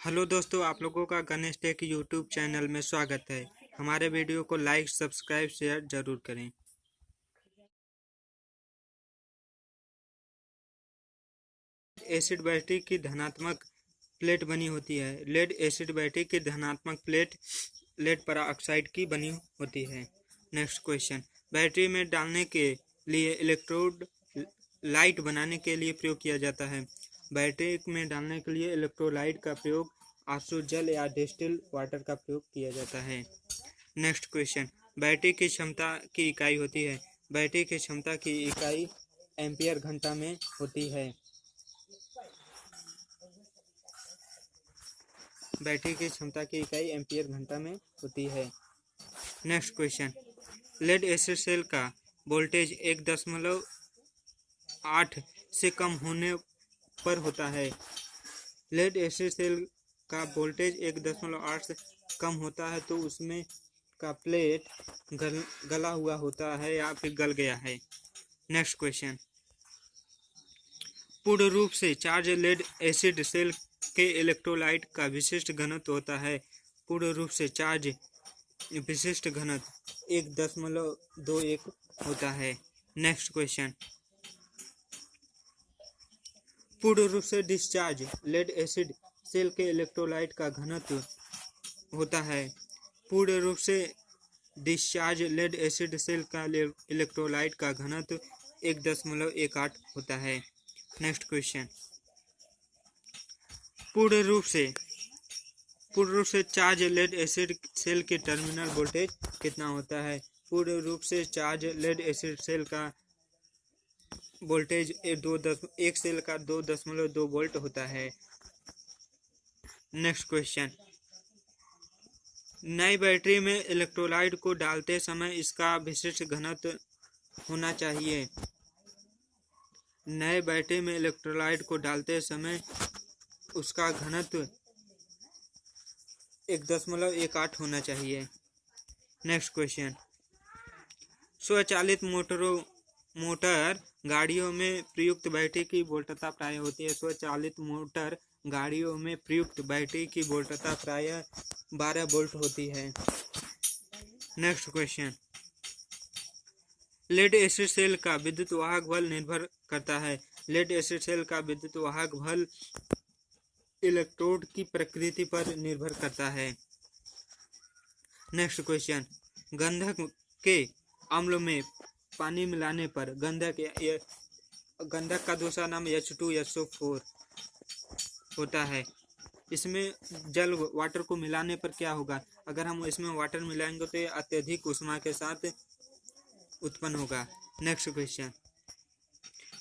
Hello दोस्तों, आप लोगों का गणेश टेक यूट्यूब चैनल में स्वागत है। हमारे वीडियो को लाइक, सब्सक्राइब, शेयर जरूर करें। एसिड बैटरी की धनात्मक प्लेट बनी होती है। लेड एसिड बैटरी की धनात्मक प्लेट लेड पेरोक्साइड की बनी होती है। नेक्स्ट क्वेश्चन, बैटरी में डालने के लिए इलेक्ट्रोड लाइट बनाने के लिए प्रयोग किया जाता है। बैटरी में डालने के लिए इलेक्ट्रोलाइट का प्रयोग आंसू जल या डिस्टिल वाटर का प्रयोग किया जाता है। नेक्स्ट क्वेश्चन, बैटरी की क्षमता की इकाई होती है। बैटरी की क्षमता की इकाई एम्पियर घंटा में होती है। बैटरी की क्षमता की इकाई एम्पियर घंटा में होती है। Next question, lead acid cell का वोल्टेज 1.8 से कम होने पर होता है। लेड एसिड सेल का वोल्टेज 1.8 से कम होता है तो उसमें का प्लेट गला हुआ होता है या फिर गल गया है। नेक्स्ट क्वेश्चन, पूर्ण रूप से चार्ज लेड एसिड सेल के इलेक्ट्रोलाइट का विशिष्ट घनत्व होता है। पूर्ण रूप से चार्ज विशिष्ट घनत्व 1.21 होता है। नेक्स्ट क्वेश्चन, पूर्ण रूप से डिस्चार्ज लेड एसिड सेल के इलेक्ट्रोलाइट का घनत्व होता है। पूर्ण रूप से डिस्चार्ज लेड एसिड सेल का इलेक्ट्रोलाइट का घनत्व 1.18 होता है। नेक्स्ट क्वेश्चन, पूर्ण रूप से चार्ज लेड एसिड सेल के टर्मिनल वोल्टेज कितना होता है। पूर्ण रूप से चार्ज लेड एसिड सेल का वोल्टेज एक सेल का 2.2 वोल्ट होता है। नेक्स्ट क्वेश्चन, नई बैटरी में इलेक्ट्रोलाइट को डालते समय इसका विशिष्ट घनत्व होना चाहिए। नए बैटरी में इलेक्ट्रोलाइट को डालते समय उसका घनत्व 1.18 होना चाहिए। नेक्स्ट क्वेश्चन, स्वचालित मोटर गाड़ियों में प्रयुक्त बैटरी की वोल्टता प्रायः होती है। स्वचालित मोटर गाड़ियों में प्रयुक्त बैटरी की वोल्टता प्रायः 12 वोल्ट होती है। Next question, lead acid cell का विद्युत वाहक बल निर्भर करता है। लेड एसिड सेल का विद्युत वाहक बल इलेक्ट्रोड की प्रकृति पर निर्भर करता है। नेक्स्ट क्वेश्चन, गंधक के अम्ल में पानी मिलाने पर गंधक का दूसरा नाम H2SO4 होता है। इसमें जल वाटर को मिलाने पर क्या होगा? अगर हम इसमें वाटर मिलाएंगे तो ये अत्यधिक ऊष्मा के साथ उत्पन्न होगा। Next question,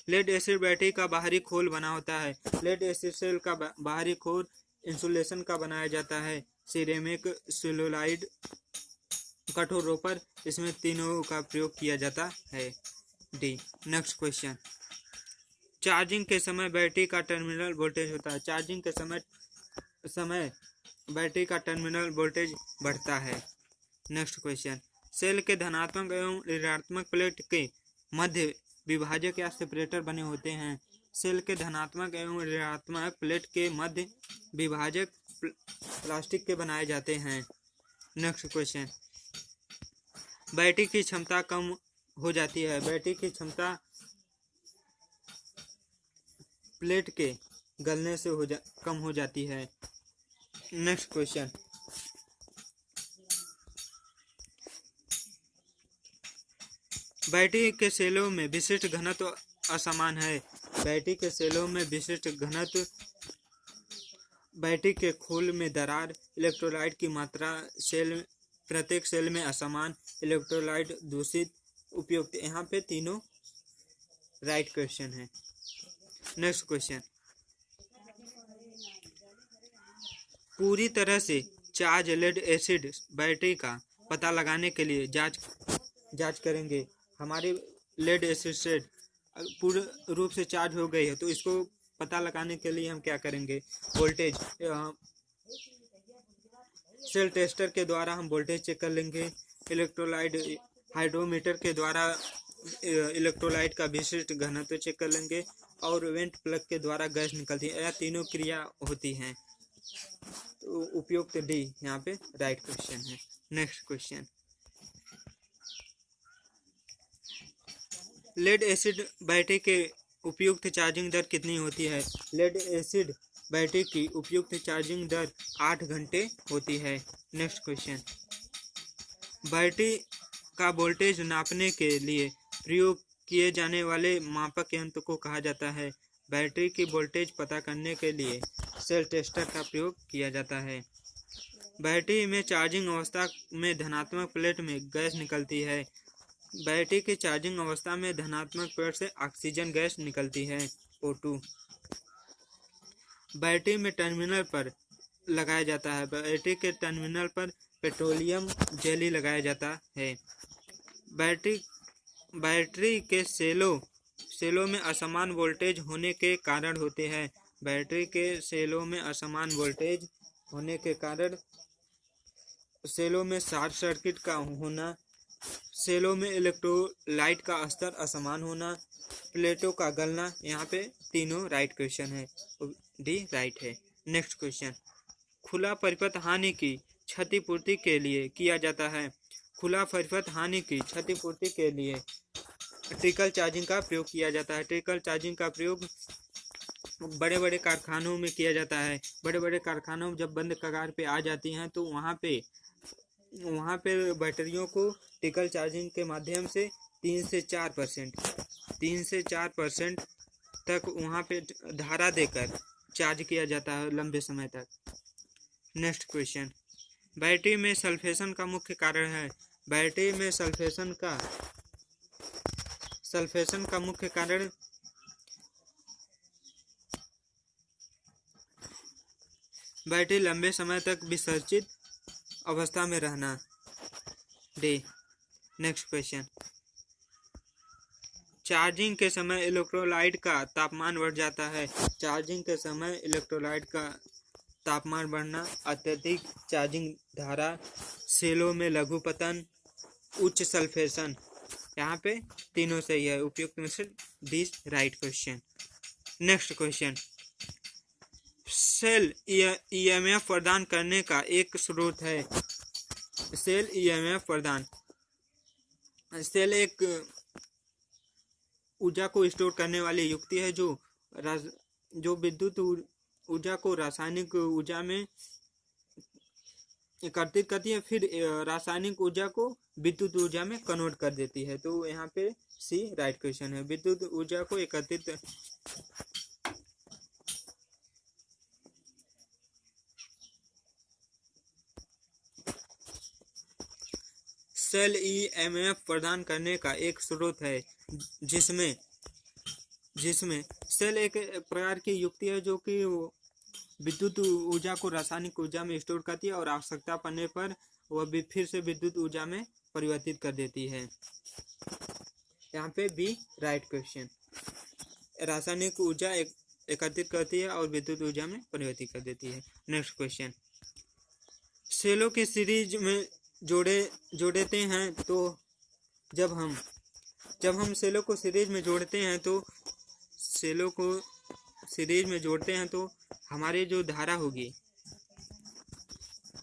lead acid battery का बाहरी खोल बना होता है। लेड एसिड सेल का बाहरी खोल इंसुलेशन का बनाया जाता है। सिरेमिक, सेलुलाइड, कठोर रोपर, इसमें तीनों का प्रयोग किया जाता है। डी। नेक्स्ट क्वेश्चन, चार्जिंग के समय बैटरी का टर्मिनल वोल्टेज होता है। चार्जिंग के समय बैटरी का टर्मिनल वोल्टेज बढ़ता है। नेक्स्ट क्वेश्चन, सेल के धनात्मक एवं ऋणात्मक प्लेट के मध्य विभाजक या सेपरेटर बने होते हैं। सेल के धनात्मक एवं ऋणात्मक प्लेट के मध्य विभाजक प्लास्टिक के बनाए जाते हैं। नेक्स्ट क्वेश्चन, बैटरी की क्षमता कम हो जाती है। बैटरी की क्षमता प्लेट के गलने से कम हो जाती है। नेक्स्ट क्वेश्चन, बैटरी के सेलों में विशिष्ट घनत्व असमान है। बैटरी के सेलों में विशिष्ट घनत्व, बैटरी के खोल में दरार, इलेक्ट्रोलाइट की मात्रा प्रत्येक सेल में असमान, इलेक्ट्रोलाइट दूषित, उपयुक्त। यहाँ पे तीनों राइट क्वेश्चन है। नेक्स्ट क्वेश्चन, पूरी तरह से चार्ज लेड एसिड बैटरी का पता लगाने के लिए जांच करेंगे। हमारी लेड एसिड सेल पूर्ण रूप से चार्ज हो गई है तो इसको पता लगाने के लिए हम क्या करेंगे? वोल्टेज सेल टेस्टर के द्वारा हम वोल्टेज चेक कर लेंगे। इलेक्ट्रोलाइट हाइड्रोमीटर के द्वारा इलेक्ट्रोलाइट का विशिष्ट घनत्व चेक कर लेंगे और वेंट प्लग के द्वारा गैस निकलती है। यह तीनों क्रिया होती हैं। तो उपयुक्त डी यहाँ पे राइट क्वेश्चन है। Next question, lead acid battery के उपयुक्त चार्जिंग दर कितनी होती है? लेड एसिड बैटरी की उपयुक्त चार्जिंग दर 8 घंटे होती है। नेक्स्ट क्वेश्चन, बैटरी का वोल्टेज नापने के लिए प्रयोग किए जाने वाले मापक यंत्र को कहा जाता है? बैटरी की वोल्टेज पता करने के लिए सेल टेस्टर का प्रयोग किया जाता है। बैटरी में चार्जिंग अवस्था में धनात्मक प्लेट में गैस निकलती है। बैटरी की चार्जिंग अवस्था में धनात्मक प्लेट से ऑक्सीजन गैस निकलती है, O2। बैटरी में टर्मिनल पर लगाया जाता है। बैटरी के टर्मिनल पर पेट्रोलियम जेली लगाया जाता है। बैटरी के सेलों में असमान वोल्टेज होने के कारण होते हैं। बैटरी के सेलों में असमान वोल्टेज होने के कारण सेलों में शॉर्ट सर्किट का होना, सेलों में इलेक्ट्रोलाइट का स्तर असमान होना, प्लेटों का गलना, यहाँ पे तीनों राइट क्वेश्चन है, डी राइट है। नेक्स्ट क्वेश्चन, खुला परिपथ हानि की क्षतिपूर्ति के लिए किया जाता है। खुला परिपथ हानि की क्षतिपूर्ति के लिए ट्रिकल चार्जिंग का प्रयोग किया जाता है। ट्रिकल चार्जिंग का प्रयोग बड़े बड़े कारखानों में किया जाता है। बड़े बड़े कारखानों जब बंद कगार पे आ जाती हैं तो वहाँ पे बैटरियों को ट्रिकल चार्जिंग के माध्यम से 3 से 4% तक वहाँ पे धारा देकर चार्ज किया जाता है लंबे समय तक। नेक्स्ट क्वेश्चन, बैटरी में सल्फेशन का मुख्य कारण है। बैटरी में सल्फेशन का मुख्य कारण बैटरी लंबे समय तक विसर्जित अवस्था में रहना, डी। नेक्स्ट क्वेश्चन, चार्जिंग के समय इलेक्ट्रोलाइट का तापमान बढ़ जाता है। चार्जिंग के समय इलेक्ट्रोलाइट का तापमान बढ़ना, अत्यधिक चार्जिंग धारा, सेलों में लघुपतन, उच्च सल्फेशन, यहाँ पे तीनों सही है। उपयुक्त में से D right question. Next question, cell EMF प्रदान करने का एक स्रोत है। सेल ईएमएफ प्रदान, सेल एक ऊर्जा को स्टोर करने वाली युक्ति है जो विद्युत ऊर्जा को रासायनिक ऊर्जा में एकत्रित करती है, फिर रासायनिक ऊर्जा को विद्युत ऊर्जा में कन्वर्ट कर देती है। तो यहाँ पे सी राइट क्वेश्चन है। विद्युत ऊर्जा को एकत्रित सेल ईएमएफ प्रदान करने का एक स्रोत है जिसमें सेल एक प्रकार की युक्ति है जो कि विद्युत ऊर्जा को रासायनिक ऊर्जा में स्टोर करती है और आवश्यकता पड़ने पर वह भी फिर से विद्युत ऊर्जा में परिवर्तित कर देती है। यहाँ पे बी राइट क्वेश्चन। रासायनिक ऊर्जा एकत्रित करती है और विद्युत ऊर्जा में परिवर्तित कर देती है। नेक्स्ट क्वेश्चन, सेलों के सीरीज में जोड़ते हैं तो जब हम सेलों को सीरीज में जोड़ते हैं तो हमारी जो धारा होगी,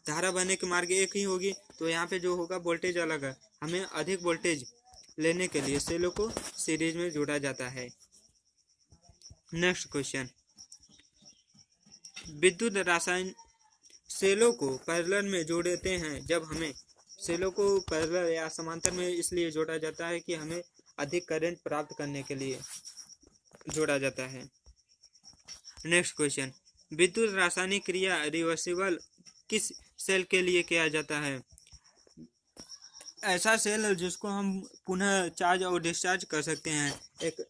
धारा बहने के मार्ग एक ही होगी, तो यहाँ पे जो होगा वोल्टेज अलग है। हमें अधिक वोल्टेज लेने के लिए सेलों को सीरीज में जोड़ा जाता है। नेक्स्ट क्वेश्चन, विद्युत रासायन सेलों को पैरेलल में जोड़ते हैं जब हमें सेलों को पैरेलल या समांतर में इसलिए जोड़ा जाता है कि हमें अधिक करंट प्राप्त करने के लिए जोड़ा जाता है। नेक्स्ट क्वेश्चन, विद्युत रासायनिक क्रिया रिवर्सिबल किस सेल के लिए किया जाता है? ऐसा सेल जिसको हम पुनः चार्ज और डिस्चार्ज कर सकते हैं। एक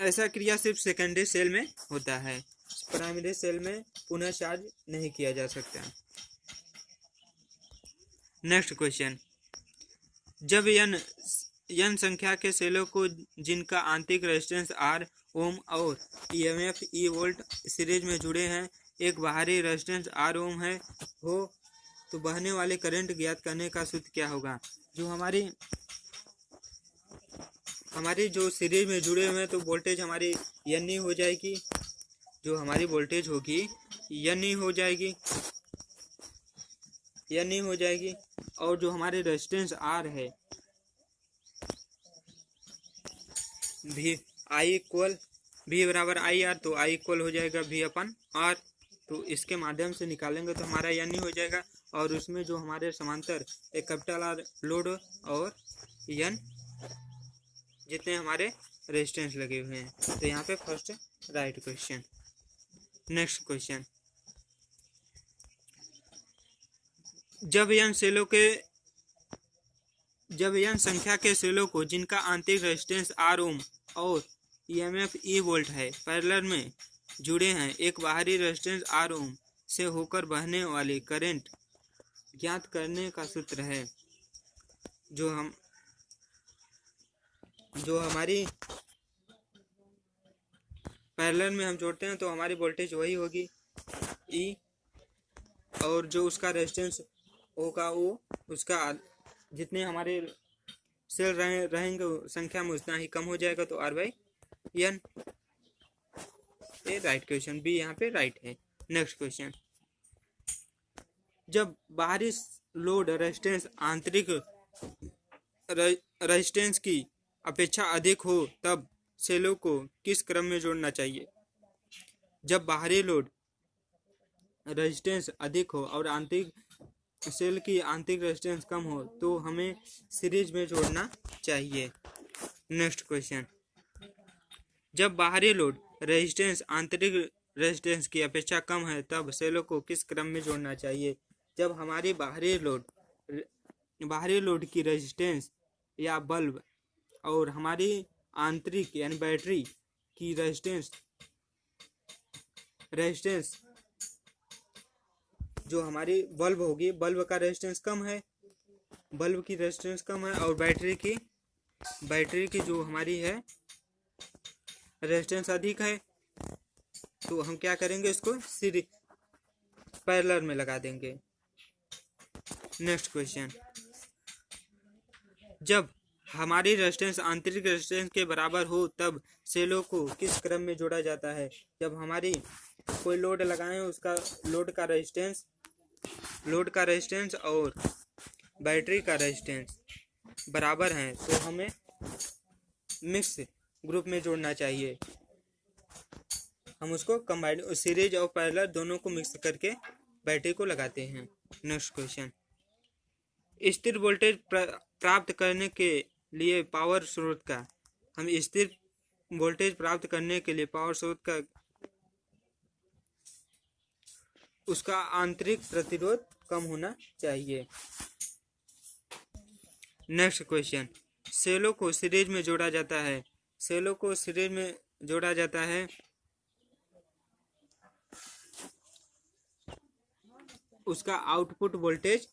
ऐसा क्रिया सिर्फ सेकेंडरी सेल में होता है, प्राइमरी सेल में पुनः चार्ज नहीं किया जा सकता। नेक्स्ट क्वेश्चन, जब n संख्या के सेलों को जिनका आंतरिक रेजिस्टेंस R ओम और EMF E वोल्ट सीरीज में जुड़े हैं, एक बाहरी रेजिस्टेंस R ओम हो तो बहने वाले करंट ज्ञात करने का सूत्र क्या होगा? जो हमारी जो सीरीज में जुड़े हुए हैं तो वोल्टेज हमारी n हो जाएगी, जो हमारी वोल्टेज होगी यन ही हो जाएगी, यन ही हो जाएगी। और जो हमारे रेजिस्टेंस आर है भी आई इक्वल भी बराबर आई आर, तो आई इक्वल हो जाएगा भी अपन आर। तो इसके माध्यम से निकालेंगे तो हमारा यन ही हो जाएगा। और उसमें जो हमारे समांतर एक कैपिटल आर लोड और यन जितने हमारे रेजिस्टेंस लगे हुए हैं। तो यहाँ पे first right question. Next question, जब n संख्या के सेलों को जिनका आंतरिक रेजिस्टेंस आर ओम और ईएमएफ ई वोल्ट है पैरेलल में जुड़े हैं, एक बाहरी रेजिस्टेंस आर ओम से होकर बहने वाली करंट ज्ञात करने का सूत्र है। जो हमारी पैरेलल में हम जोड़ते हैं तो हमारी वोल्टेज वही होगी ई, और जो उसका रेजिस्टेंस होगा वो उसका जितने हमारे सेल रहेंगे संख्या में उतना ही कम हो जाएगा, तो आर बाई एन। ये राइट क्वेश्चन, बी यहाँ पे राइट है। नेक्स्ट क्वेश्चन, जब बाहरी लोड रेजिस्टेंस आंतरिक रेजिस्टेंस की अपेक्षा अधिक हो तब सेलों को किस क्रम में जोड़ना चाहिए? जब बाहरी लोड रेजिस्टेंस अधिक हो और आंतरिक सेल की आंतरिक रेजिस्टेंस कम हो तो हमें सीरीज में जोड़ना चाहिए। नेक्स्ट क्वेश्चन, जब बाहरी लोड रेजिस्टेंस आंतरिक रेजिस्टेंस की अपेक्षा कम है तब सेलों को किस क्रम में जोड़ना चाहिए? जब हमारी बाहरी लोड की रेजिस्टेंस या बल्ब और हमारी आंतरिक यानी बैटरी की रेजिस्टेंस जो हमारी बल्ब होगी, बल्ब का रेजिस्टेंस कम है, बल्ब की रेजिस्टेंस कम है, और बैटरी की जो हमारी है रेजिस्टेंस अधिक है, तो हम क्या करेंगे, इसको सीरीज पैरेलल में लगा देंगे। नेक्स्ट क्वेश्चन, जब हमारी रेजिस्टेंस आंतरिक रेजिस्टेंस के बराबर हो तब सेलों को किस क्रम में जोड़ा जाता है? जब हमारी कोई लोड लगाएं, उसका लोड का रेजिस्टेंस और बैटरी का रेजिस्टेंस बराबर हैं तो हमें मिक्स ग्रुप में जोड़ना चाहिए। हम उसको कंबाइंड सीरीज और पैरेलल दोनों को मिक्स करके बैटरी को लगाते हैं। नेक्स्ट क्वेश्चन, स्थिर वोल्टेज प्राप्त करने के लिए पावर स्रोत का हम स्थिर वोल्टेज प्राप्त करने के लिए पावर स्रोत का उसका आंतरिक प्रतिरोध कम होना चाहिए। नेक्स्ट क्वेश्चन, सेलों को सीरीज में जोड़ा जाता है, सेलों को सीरीज में जोड़ा जाता है उसका आउटपुट वोल्टेज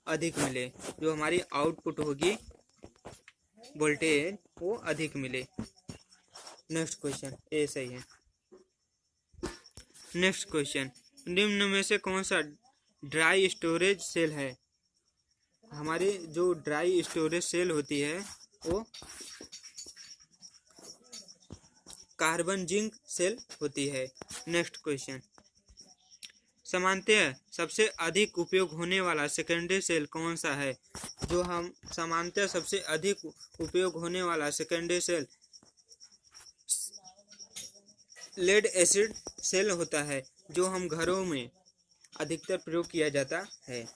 अधिक मिले, जो हमारी आउटपुट होगी वोल्टेज वो अधिक मिले। नेक्स्ट क्वेश्चन, ए सही है। नेक्स्ट क्वेश्चन, निम्न में से कौन सा ड्राई स्टोरेज सेल है? हमारी जो ड्राई स्टोरेज सेल होती है वो कार्बन जिंक सेल होती है। नेक्स्ट क्वेश्चन, सामान्यतः सबसे अधिक उपयोग होने वाला सेकेंडरी सेल कौन सा है? जो हम सामान्यतः सबसे अधिक उपयोग होने वाला secondary cell lead acid cell होता है, जो हम घरों में अधिकतर प्रयोग किया जाता है।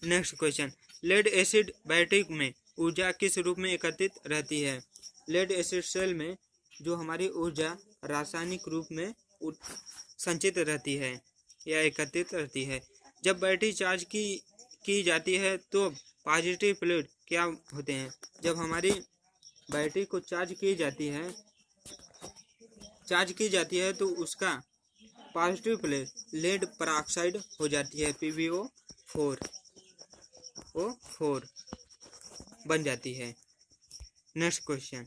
Next question, lead acid battery में ऊर्जा किस रूप में एकत्रित रहती है? लेड एसिड सेल में जो हमारी ऊर्जा रासायनिक रूप में संचित रहती है या एकत्रित रहती है। जब बैटरी चार्ज की जाती है तो पॉजिटिव प्लेट क्या होते हैं? जब हमारी बैटरी को चार्ज की जाती है तो उसका पॉजिटिव प्लेट लेड पेरोक्साइड हो जाती है, PbO4 बन जाती है। Next question,